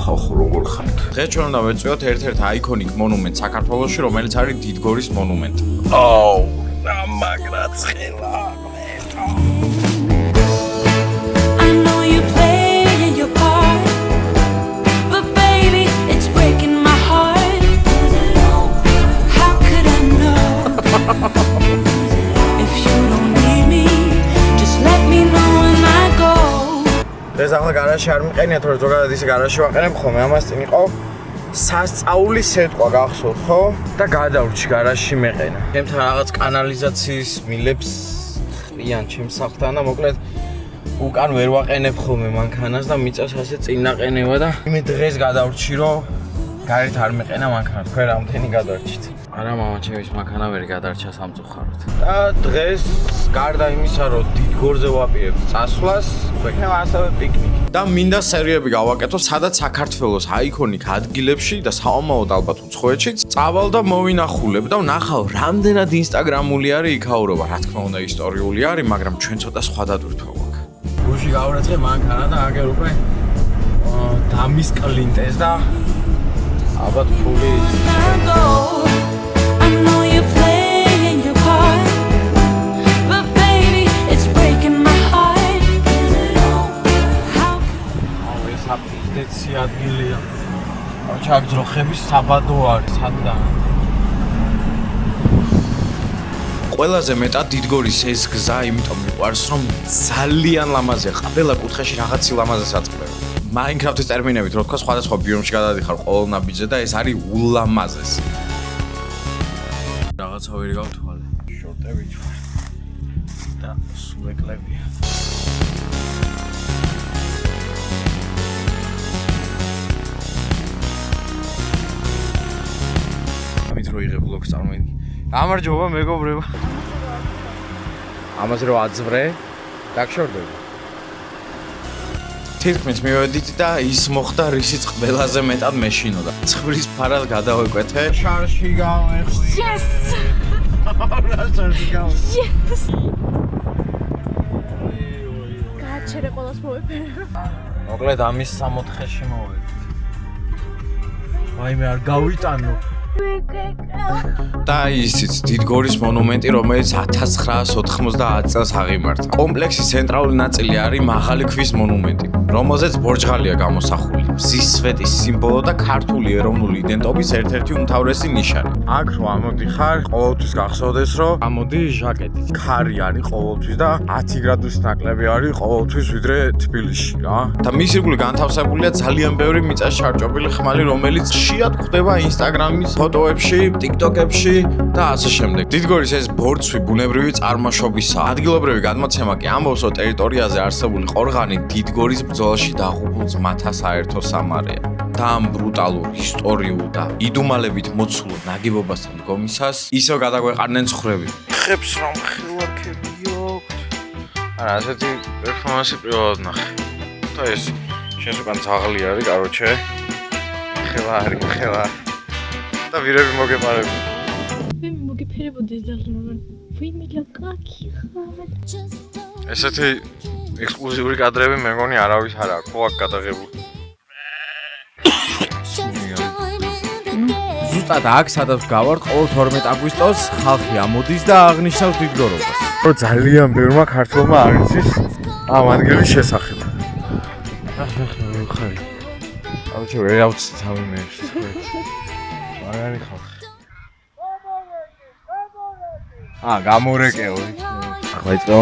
ხალხო, როგორ ხართ? დღეს ჩვენ უნდა ვეწვიოთ ერთ-ერთ აიკონიკ მონუმენტს საქართველოში, რომელიც არის დიდგორის მონუმენტი. მაგრა ცხელა. ეს ახლა გარაჟში არ მიყენია, თორე ზოგადად ისე გარაჟში ვაყენებ ხოლმე. ამას წინ იყო სასწაული სეტყვა გახსოვთ, ხო? და გადავრჩი გარაჟში მეყენა. ჩემთან რაღაც კანალიზაციის მილებს ყრიან ჩემს სახლთან და მოკლედ უკან ვერ ვაყენებ ხოლმე მანქანას და მიწას ასე წინ ნაყენევა და მე დღეს გადავრჩი რომ გარეთ არ მეყენა მანქანა. თქვენ რამდენი გადარჩით? არა მამა ჩემის მანქანა ვერ გადარჩა სამწუხაროდ. და დღეს გარდა იმისა რომ დიდგორზე ვაპირებ წასვლას, გვექნება ასევე პიკნიკი. და მინდა სერიები გავაკეთო, სადაც საქართველოს აიკონიკ ადგილებში და საომაოდ ალბათ უცხოეთშიც წავალ და მოვინახულებ და ვნახავ რამდენად ინსტაგრამული არის იქაურობა. რა თქმა უნდა ისტორიული არის, მაგრამ ჩვენ ცოტა სხვა დატვირთვა გვაქვს. გუში გავრეცხე მანქანა და აგერ უკვე დამისკლინტეს და ალბათ ფული აპიდეცი ადგილია. აქ ძროხების საბადო არის, სადაა. ყველაზე მეტად დიდგორის ეს გზა, იმიტომ მიყვარს, რომ ძალიან ლამაზია. ყველა კუთხეში რაღაცი ლამაზი საწყლება. Minecraft-ის ტერმინებით, რო თქვა, სხვადასხვა ბიომში გადადიხარ ყოველ ნაბიჯზე და ეს არის ულამაზესი. რაღაცა ვერ გავთვალე. შოტებით ვარ. და სულ ეკლებია. რო იღებ ბლოგს წარმოიდგინე. გამარჯობა მეგობრებო. ამას რო აძვრე, დაგშორდები. თითქმის მივედით და ის მოხდა, რისიც ყველაზე მეტად მეშინოდა. ცხვრის ფარად გადავეკვეთე. შარში გავეხსნე. Yes! შარში გავეხსნე. Yes! გააჩერე ყველას მოვიფერე. მოკლედ ამის 64-ში მოვედით. ვაიმე არ გავიტანო. და ისიც დიდგორის მონუმენტი, რომელიც 1990 წელს აღიმართა. კომპლექსის ცენტრალური ნაწილი არის მაღალი ქვის მონუმენტი, რომელზეც ბორჯღალია გამოსახული. მზის სვეტის სიმბოლო და ქართული ეროვნული იდენტობის ერთ-ერთი უმთავრესი ნიშანი. აქ რო ამოდიხარ, ყოველთვის გახსოვდეს, რომ ამოდი ჟაკეტით. ქარი არის ყოველთვის და 10 გრადუსით ნაკლები არის ყოველთვის ვიდრე თბილისში რა. და მის ირგვლივ განთავსებულია ძალიან ბევრი მიწას ჩარჭობილი ხმალი, რომელიც ხშირად გვხვდება ინსტაგრამის ფოტოებში, TikTok-ებში და ასე შემდეგ. დიდგორის ეს ბორცვი ბუნებრივი წარმოშობისაა. ადგილობრივი გადმოცემა კი ამბობს, რომ ტერიტორიაზე არსებული ყორღანი დიდგორის ბრძოლაში დაღუპულ ძმათა საერთო სამარია. და ამ ბრუტალურ, ისტორიულ და იდუმალებით მოცულ ნაგებობასთან დგომისას ისევ გადაგვეყარნენ ცხვრები. ხებს რომ ხილვარქები აქვს. არა, ასეთი პერფორმანსი პირველად ნახე. და ეს შენს უკან ძაღლი არის, კაროჩე. ხელა არის, ხელა. და ვირები მოგეპარები. მე მოგეფერებოდეს ძალიან. ვინმე ლაკაკი ხარ. ესეთი ექსკლუზიური კადრები მე მგონი არავის არ აქვს, ხო აქ გადაღებული. ზუსტად აქ სადაც გავართ, ყოველ 12 აგვისტოს ხალხი ამოდის და აღნიშნავს დიდგორობას. რო ძალიან ბევრმა ქართველმა არ იცის ამ ადგილის შესახებ. ხარი. აუჩი ვერ ავწი თავი მე. მაგარი ხალხი. გამორეკეო. ახლა იწყო.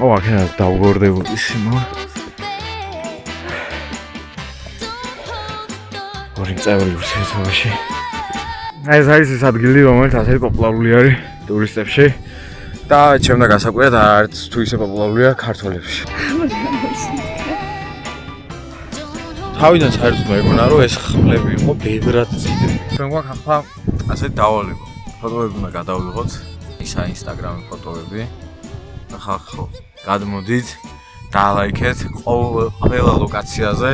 აქედან დავგორდებოდი სიმო. ორი წევრი ურთიერთობაში. ეს არის ის ადგილი, რომელიც ასეთი პოპულარული არის ტურისტებში და ჩემდა გასაკვირად არც თუ ისე პოპულარულია ქართველებში. თავიდან საერთოდ მეგონა რომ ეს ხმლები იყო ბევრად ძლიერი. ჩვენ გვაქვს ახლა ასეთი დავალება. ფოტოები უნდა გადავიღოთ. ისა ინსტაგრამის ფოტოები. და ხალხო, გადმოდით, დალაიქეთ ყველა ლოკაციაზე,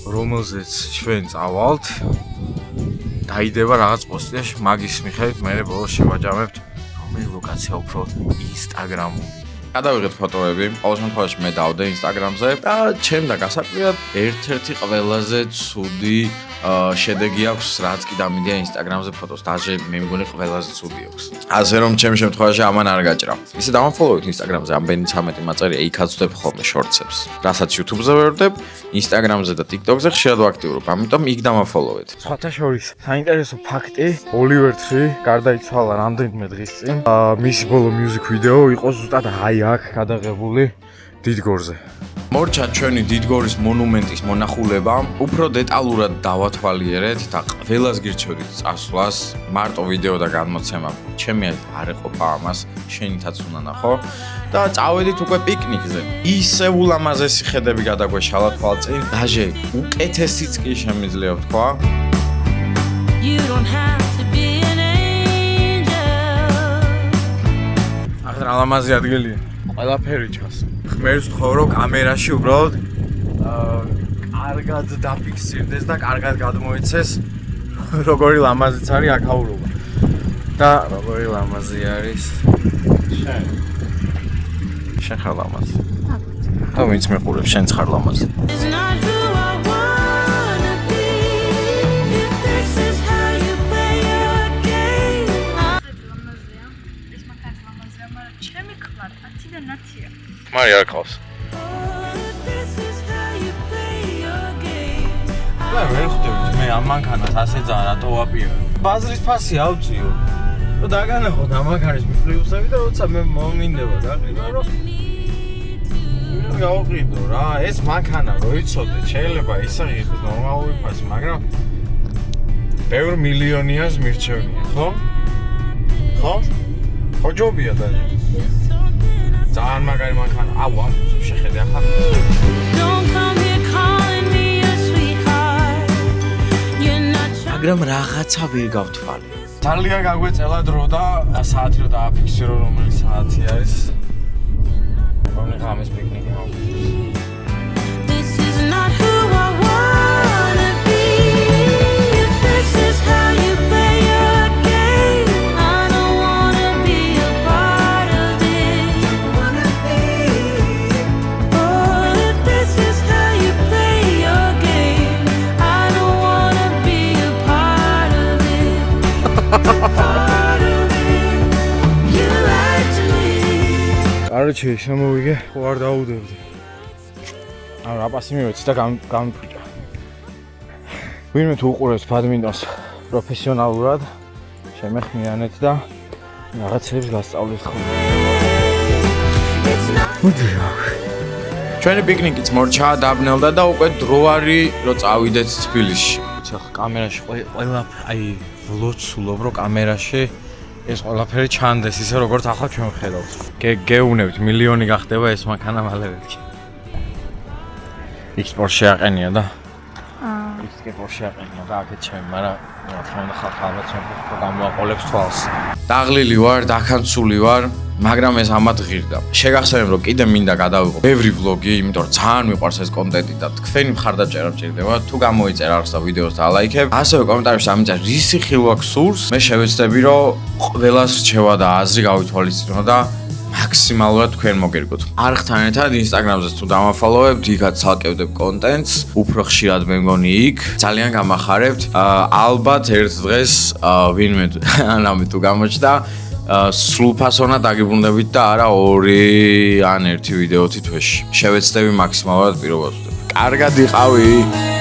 რომელზეც ჩვენ წავალთ. დაიდება რაღაც პოსტიაში, მაგის მიხედვით მე ბოლოს შევაჯამებთ რომელი ლოკაცია უფრო ინსტაგრამული. გადავიღეთ ფოტოები, ყოველ შემთხვევაში მე დავდე Instagram-ზე და ჩემ და გასაკვირად ერთ-ერთი ყველაზე ცუდი შედეგი აქვს, რაც კი დამიდია Instagram-ზე ფოტოს. დაჟე მე მგონი ყველაზე ცუდი აქვს. ასე რომ ჩემ შემთხვევაში ამან არ გაჭრა. ისე დავამფოლოვეთ Instagram-ზე, ამბენი 13 მაწერია, იქაც ვდებ ხოლმე shorts-ებს. რასაც YouTube-ზე ვერ ვდებ, Instagram-ზე და TikTok-ზე ხშირად ვაქტიურობ, ამიტომ იქ დავამფოლოვეთ. სხვათა შორის, საინტერესო ფაქტი, Oliver Tree გარდაიცვალა რამდენიმე დღის წინ. მისი ბოლო music video იყო ზუსტად აი აქ გადაღებული დიდგორზე. მორჩა ჩვენი დიდგორის მონუმენტის მონახულება უფრო დეტალურად დავათვალიერეთ და ყველას გირჩევდით წასვლას მარტო ვიდეო და განმოცემა ჩემი არ ეყოფა ამას შენითაც უნდა ნახო და წავედით უკვე პიკნიკზე ისე ულამაზესი ხედები გადაგვეშალა თვალწინ დაჟე უკეთესიც კი შემიძლია ვთქვა ახლა ლამაზი ადგილია ყველაფერი ჩას. ხმერს თხოვ რომ კამერაში უბრალოდ კარგად დაფიქსირდეს და კარგად გადმოიცეს როგორი ლამაზიც არის აქაურობა. და როგორი ლამაზი არის შენ ხარ ლამაზი. და ვინც მეყურებს შენც ხარ ლამაზი. მარი არ ყავს. ვერ ხვდებით მე ამ მანქანას ასე ძალიან რატო ვაპირებ. ბაზრის ფასი ავწიო. და დაგანახოთ ამ მანქანის პლუსები და როცა მე მომინდება დაყიდო რომ გავყიდო რა ეს მანქანა რო იცოდე შეიძლება ისაღებდეს ნორმალური ფასი მაგრამ ბევრ მილიონიას მირჩევნია ხო? ხო? ხო ჯობია და ძალიან მაგარი მანქანა. აუ ამ შეხედე ახლა. მაგრამ რაღაცა ვერ გავთვალე. ძალიან გაგვეწელა დრო და საათი რო დააფიქსირო რომელი საათი არის. მოგონი ღამის პიკნიკი მოვიდა. არჩი შემოვიგე, ხო არ დაუდევდი. ანუ რაპასი მივეცი და გამიფუჭა. ვინმე თუ უყურებს ბადმინტონს პროფესიონალურად, შემეხმიანეთ და რაღაცებს გასწავლეთ ხოლმე. ჩვენი პიკნიკიც მორჩა დაბნელდა და უკვე დრო არის რომ წავიდეთ თბილისში. ახლა კამერაში ყველა აი ვლოცულობ რომ კამერაში ეს ყველაფერი ჩანდეს ისე როგორც ახლა ჩვენ ვხედავთ. გეუნებთ მილიონი გახდება ეს მანქანა მალევე. იქ პორშე აყენია და იქ კი პორშე აყენია და აქეთ ჩემი, მაგრამ რა თქმა უნდა ხალხმა ჩემს გამოაყოლებს თვალს. დაღლილი ვარ, დაქანცული ვარ, მაგრამ ეს ამათ ღირდა. შეგახსენებ რომ კიდე მინდა გადავიღო ბევრი ვლოგი, იმიტომ რომ ძალიან მიყვარს ეს კონტენტი და თქვენი მხარდაჭერა მჭირდება. თუ გამოიწერა არხს და ვიდეოს დალაიქებ, ასევე კომენტარებში ამიწერე რისი ხილვა გსურს, მე შევეცდები რომ ყველას რჩევა და აზრი გავითვალისწინო და მაქსიმალურად თქვენ მოგერგოთ. არხთან ერთად Instagram-ზე თუ დამაფოლოვებთ, იქაც ცალკევდებ კონტენტს, უფრო ხშირად მე მგონი იქ. ძალიან გამახარებთ. ალბათ ერთ დღეს ვინმე ანამი თუ გამოჩნდა, სრულფასოვნად დაგიბრუნდებით და არა 2 ან 1 ვიდეოთი თვეში. შევეცდები მაქსიმალურად პირობას ვდებ. კარგად იყავი.